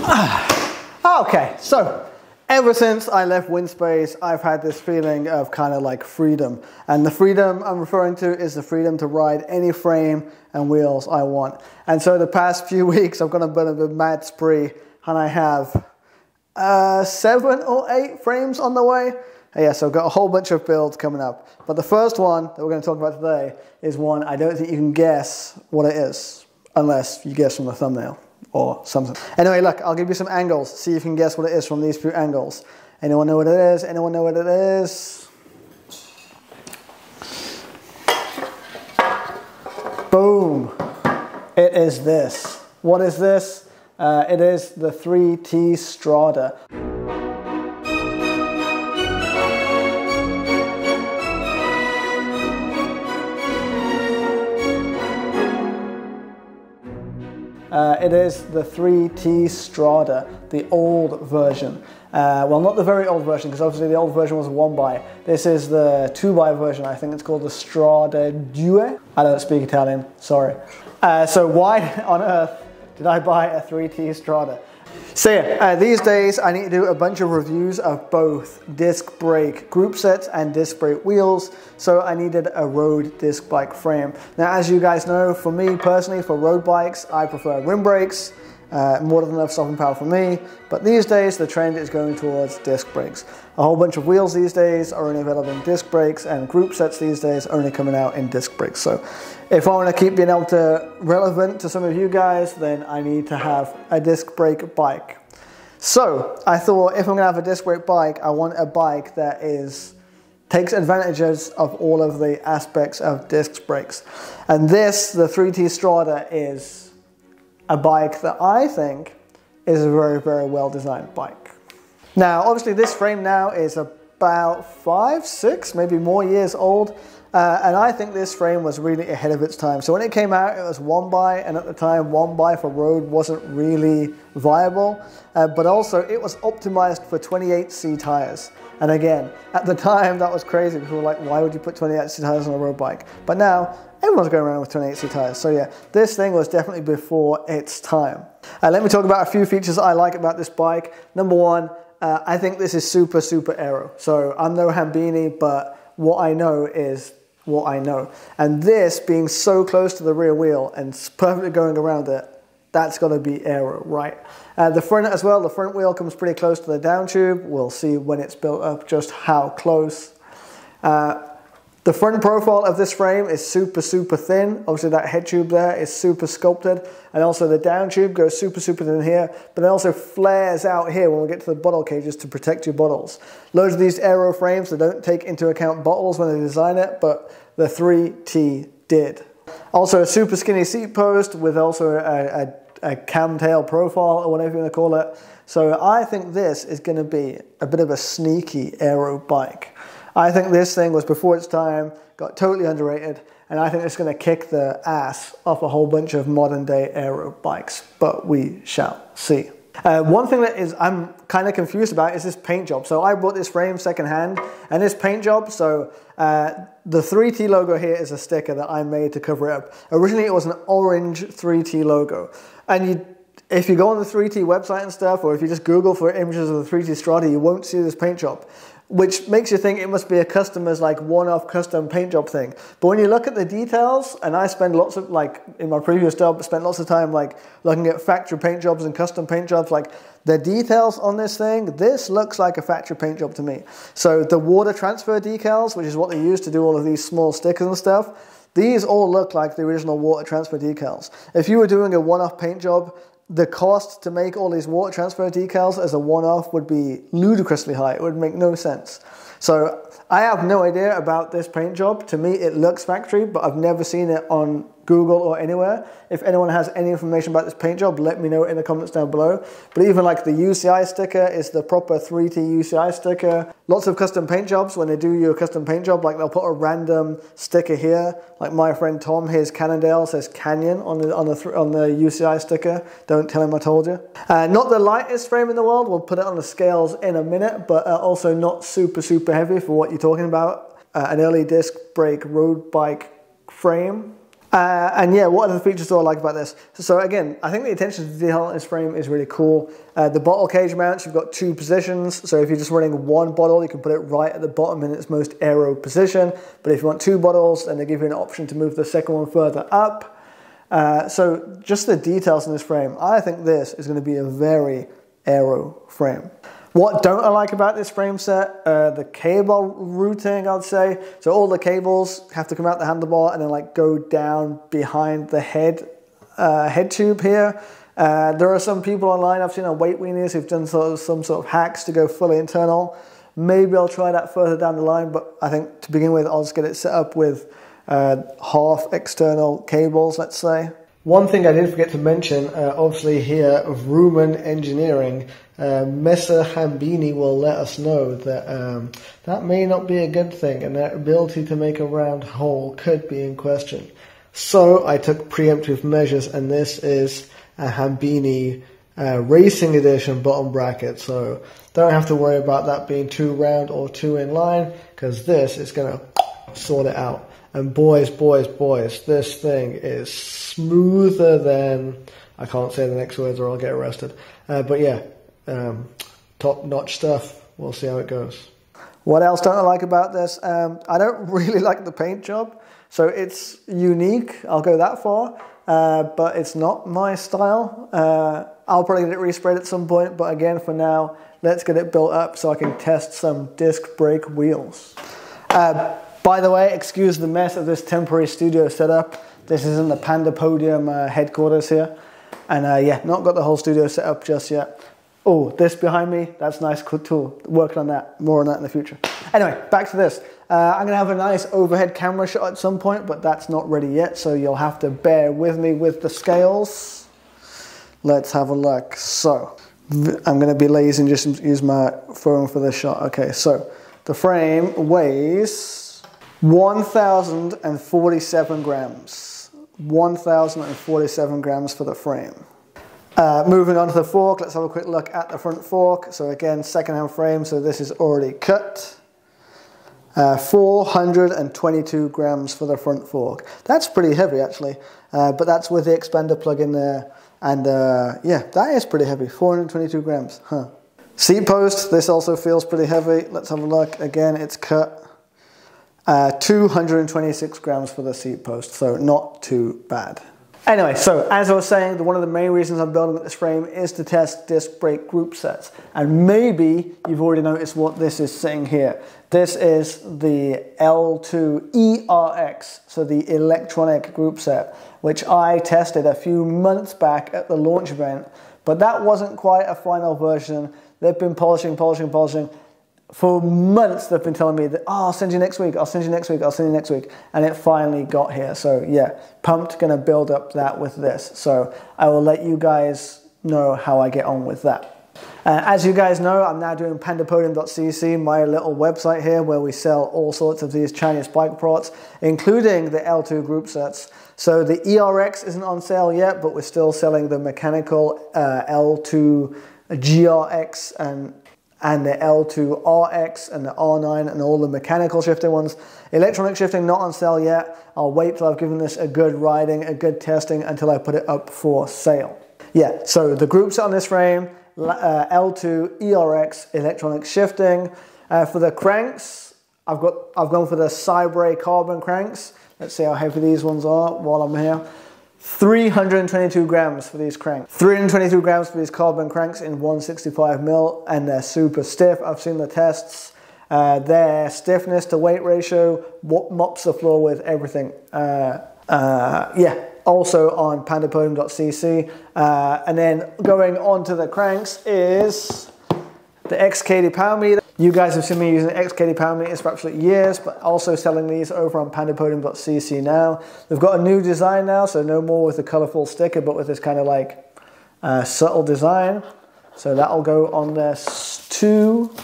Okay, so ever since I left Windspace, I've had this feeling of kind of like freedom. And the freedom I'm referring to is the freedom to ride any frame and wheels I want. And so the past few weeks, I've gone a bit of a mad spree, and I have 7 or 8 frames on the way. Yeah, so I've got a whole bunch of builds coming up. But the first one that we're going to talk about today is one I don't think you can guess what it is, unless you guess from the thumbnail or something. Anyway, look, I'll give you some angles. See if you can guess what it is from these few angles. Anyone know what it is? Anyone know what it is? Boom. It is this. What is this? It is the 3T Strada. It is the 3T Strada, the old version. Well, not the very old version, because obviously the old version was a 1x. This is the 2x version. I think it's called the Strada 2. I don't speak Italian, sorry. So why on earth did I buy a 3T Strada? So yeah, these days I need to do a bunch of reviews of both disc brake group sets and disc brake wheels, so I needed a road disc bike frame. Now, as you guys know, for me personally, for road bikes, I prefer rim brakes, more than enough stopping power for me, but these days the trend is going towards disc brakes. A whole bunch of wheels these days are only available in disc brakes, and group sets these days are only coming out in disc brakes. So if I want to keep being able to relevant to some of you guys, then I need to have a disc brake bike. So I thought, if I'm going to have a disc brake bike, I want a bike that takes advantages of all of the aspects of disc brakes. And this, the 3T Strada, is a bike that I think is a very, very well designed bike. Now, obviously this frame now is about 5, 6, maybe more years old. And I think this frame was really ahead of its time. So when it came out, it was 1x, and at the time 1x for road wasn't really viable. But also it was optimized for 28C tires. And again, at the time that was crazy. People were like, why would you put 28C tires on a road bike? But now everyone's going around with 28C tires. So yeah, this thing was definitely before its time. Let me talk about a few features I like about this bike. Number one, I think this is super, super aero. So I'm no Hambini, but what I know is what I know. And this being so close to the rear wheel and perfectly going around it, that's got to be aero, right? The front as well, the front wheel comes pretty close to the down tube. We'll see when it's built up just how close. The front profile of this frame is super, super thin. Obviously that head tube there is super sculpted. And also the down tube goes super, super thin here, but it also flares out here when we get to the bottle cages to protect your bottles. Loads of these aero frames, they don't take into account bottles when they design it, but the 3T did. Also a super skinny seat post with also a camtail profile, or whatever you want to call it. So I think this is going to be a bit of a sneaky aero bike. I think this thing was before its time, got totally underrated, and I think it's going to kick the ass off a whole bunch of modern day aero bikes, but we shall see. One thing that I'm kind of confused about is this paint job. So I bought this frame secondhand, and this paint job, so the 3T logo here is a sticker that I made to cover it up. Originally it was an orange 3T logo, and if you go on the 3T website and stuff, or if you just Google for images of the 3T Strada, you won't see this paint job, which makes you think it must be a customer's like one-off custom paint job thing. But when you look at the details, and I spend lots of, like in my previous job, spent lots of time like looking at factory paint jobs and custom paint jobs, like the details on this thing, this looks like a factory paint job to me. So the water transfer decals, which is what they use to do all of these small stickers and stuff, these all look like the original water transfer decals. If you were doing a one-off paint job, the cost to make all these water transfer decals as a one-off would be ludicrously high. It would make no sense. So I have no idea about this paint job. To me, it looks factory, but I've never seen it on Google or anywhere. If anyone has any information about this paint job, let me know in the comments down below. But even like the UCI sticker is the proper 3T UCI sticker. Lots of custom paint jobs, when they do your custom paint job, like they'll put a random sticker here. Like my friend Tom, his Cannondale says Canyon on the UCI sticker. Don't tell him I told you. Not the lightest frame in the world. We'll put it on the scales in a minute, but also not super, super heavy for what you're talking about. An early disc brake road bike frame. And yeah, what other features do I like about this? So again, I think the attention to detail in this frame is really cool. The bottle cage mounts, you've got 2 positions. So if you're just running 1 bottle, you can put it right at the bottom in its most aero position. But if you want 2 bottles, then they give you an option to move the second one further up. So just the details in this frame, I think this is going to be a very aero frame. What don't I like about this frame set? The cable routing, I'd say. So all the cables have to come out the handlebar and then like go down behind the head tube here. There are some people online, I've seen on Weight Weenies, who've done some sort of hacks to go fully internal. Maybe I'll try that further down the line, but I think to begin with, I'll just get it set up with half external cables, let's say. One thing I did forget to mention, obviously here, Rumen Engineering, Messer Hambini will let us know that that may not be a good thing, and that ability to make a round hole could be in question. So I took preemptive measures, and this is a Hambini Racing Edition bottom bracket, so don't have to worry about that being too round or too in line, because this is going to sort it out. And boys, this thing is smoother than... I can't say the next words or I'll get arrested. But yeah, top-notch stuff. We'll see how it goes. What else don't I like about this? I don't really like the paint job. So it's unique, I'll go that far. But it's not my style. I'll probably get it resprayed at some point. But again, for now, let's get it built up so I can test some disc brake wheels. By the way, excuse the mess of this temporary studio setup. This is in the Panda Podium headquarters here. And yeah, not got the whole studio set up just yet. Oh, this behind me, that's nice, cool tool. Working on that, more on that in the future. Anyway, back to this. I'm gonna have a nice overhead camera shot at some point, but that's not ready yet, so you'll have to bear with me with the scales. Let's have a look. So, I'm gonna be lazy and just use my phone for this shot. Okay, so the frame weighs 1,047 grams. 1,047 grams for the frame. Moving on to the fork, let's have a quick look at the front fork. So again, second-hand frame, so this is already cut. 422 grams for the front fork. That's pretty heavy actually, but that's with the expander plug in there. And yeah, that is pretty heavy, 422 grams, huh. Seat post, this also feels pretty heavy. Let's have a look, again, it's cut. 226 grams for the seat post, so not too bad. Anyway, so as I was saying, one of the main reasons I'm building this frame is to test disc brake group sets. And maybe you've already noticed what this is sitting here. This is the L-TWOO ERX, so the electronic group set, which I tested a few months back at the launch event, but that wasn't quite a final version. They've been polishing. For months they've been telling me that, oh, I'll send you next week, I'll send you next week, I'll send you next week. And it finally got here. So yeah, pumped, gonna build up that with this. So I will let you guys know how I get on with that. As you guys know, I'm now doing pandapodium.cc, my little website here where we sell all sorts of these Chinese bike parts, including the L-TWOO group sets. So the ERX isn't on sale yet, but we're still selling the mechanical L-TWOO GRX and the L-TWOO RX and the R9 and all the mechanical shifting ones. Electronic shifting not on sale yet. I'll wait till I've given this a good riding, a good testing until I put it up for sale. Yeah, so the group set on this frame, L-TWOO ERX electronic shifting. For the cranks, I've gone for the Cybrei carbon cranks. Let's see how heavy these ones are while I'm here. 322 grams for these cranks. 322 grams for these carbon cranks in 165mm, and they're super stiff. I've seen the tests. Their stiffness to weight ratio mops the floor with everything. Yeah, also on pandapodium.cc. And then going on to the cranks is the XCadey Power Meter. You guys have seen me using XCadey Power Meters for absolute years, but also selling these over on pandapodium.cc now. They've got a new design now, so no more with the colourful sticker, but with this kind of like subtle design. So that'll go on this too.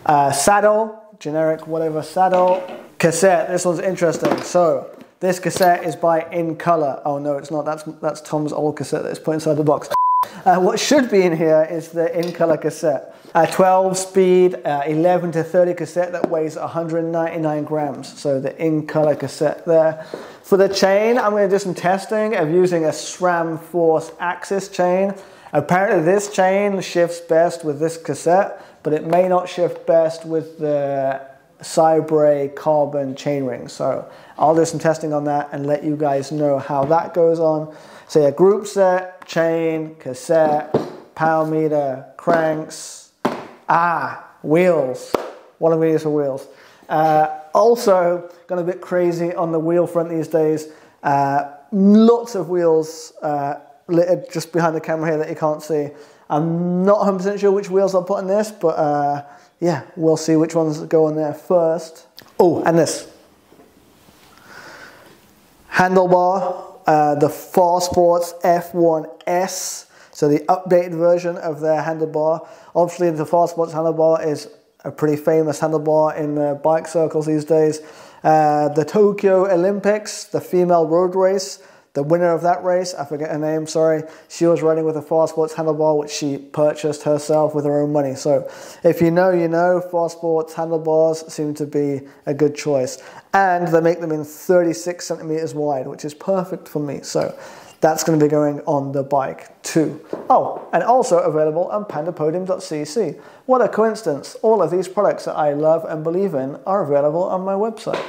Saddle, generic whatever saddle. Cassette, this one's interesting. So this cassette is by In Color. Oh no, it's not, that's Tom's old cassette that's put inside the box. What should be in here is the in-color cassette. 12 speed, 11 to 30 cassette that weighs 199 grams. So the in-color cassette there. For the chain, I'm going to do some testing of using a SRAM Force Axis chain. Apparently this chain shifts best with this cassette, but it may not shift best with the Cybrei carbon chainring. So I'll do some testing on that and let you guys know how that goes on. So yeah, group set, chain, cassette, power meter, cranks, wheels. What am I going to use for wheels? Also, gone a bit crazy on the wheel front these days. Lots of wheels littered just behind the camera here that you can't see. I'm not 100% sure which wheels I'll put on this, but yeah, we'll see which ones go on there first. Oh, and this. Handlebar, the Farsports F1s. So the updated version of their handlebar. Obviously the Farsports handlebar is a pretty famous handlebar in the bike circles these days. The Tokyo Olympics, the female road race, the winner of that race, I forget her name, sorry, she was riding with a Farsports handlebar which she purchased herself with her own money. So if you know, you know, Farsports handlebars seem to be a good choice. And they make them in 36 centimeters wide, which is perfect for me. So that's going to be going on the bike too. Oh, and also available on pandapodium.cc. What a coincidence. All of these products that I love and believe in are available on my website.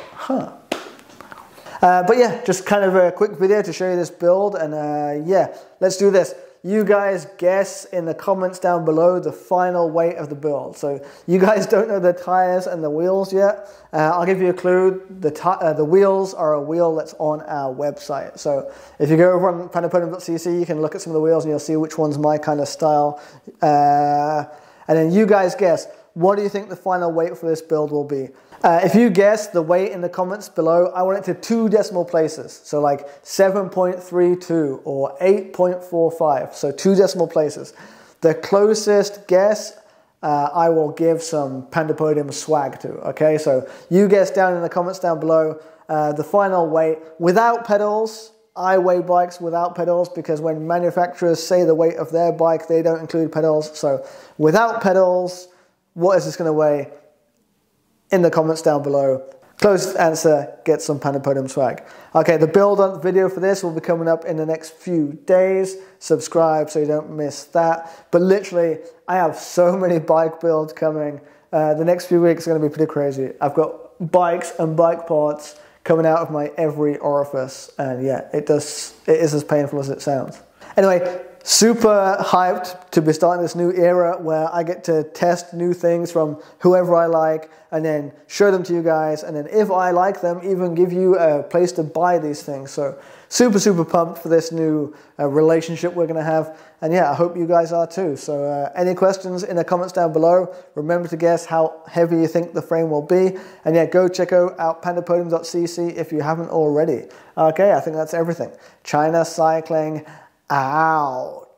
But yeah, just kind of a quick video to show you this build, and yeah, let's do this. You guys guess in the comments down below the final weight of the build. So you guys don't know the tires and the wheels yet. I'll give you a clue. The wheels are a wheel that's on our website. So if you go over on pandapodium.cc, you can look at some of the wheels and you'll see which one's my kind of style. And then you guys guess, what do you think the final weight for this build will be? If you guess the weight in the comments below, I want it to 2 decimal places. So like 7.32 or 8.45. So 2 decimal places. The closest guess, I will give some Pandapodium swag to. Okay, so you guess down in the comments down below the final weight without pedals. I weigh bikes without pedals because when manufacturers say the weight of their bike, they don't include pedals. So without pedals, what is this going to weigh? In the comments down below. Closest answer gets some Pandapodium swag. Okay, the build on video for this will be coming up in the next few days. Subscribe so you don't miss that. But literally, I have so many bike builds coming. The next few weeks are going to be pretty crazy. I've got bikes and bike parts coming out of my every orifice. And yeah, it is as painful as it sounds. Anyway, super hyped to be starting this new era where I get to test new things from whoever I like and then show them to you guys, and then if I like them, even give you a place to buy these things. So super, super pumped for this new relationship we're going to have. And yeah, I hope you guys are too. So any questions in the comments down below. Remember to guess how heavy you think the frame will be. And yeah, go check out pandapodium.cc if you haven't already. Okay, I think that's everything. China Cycling out.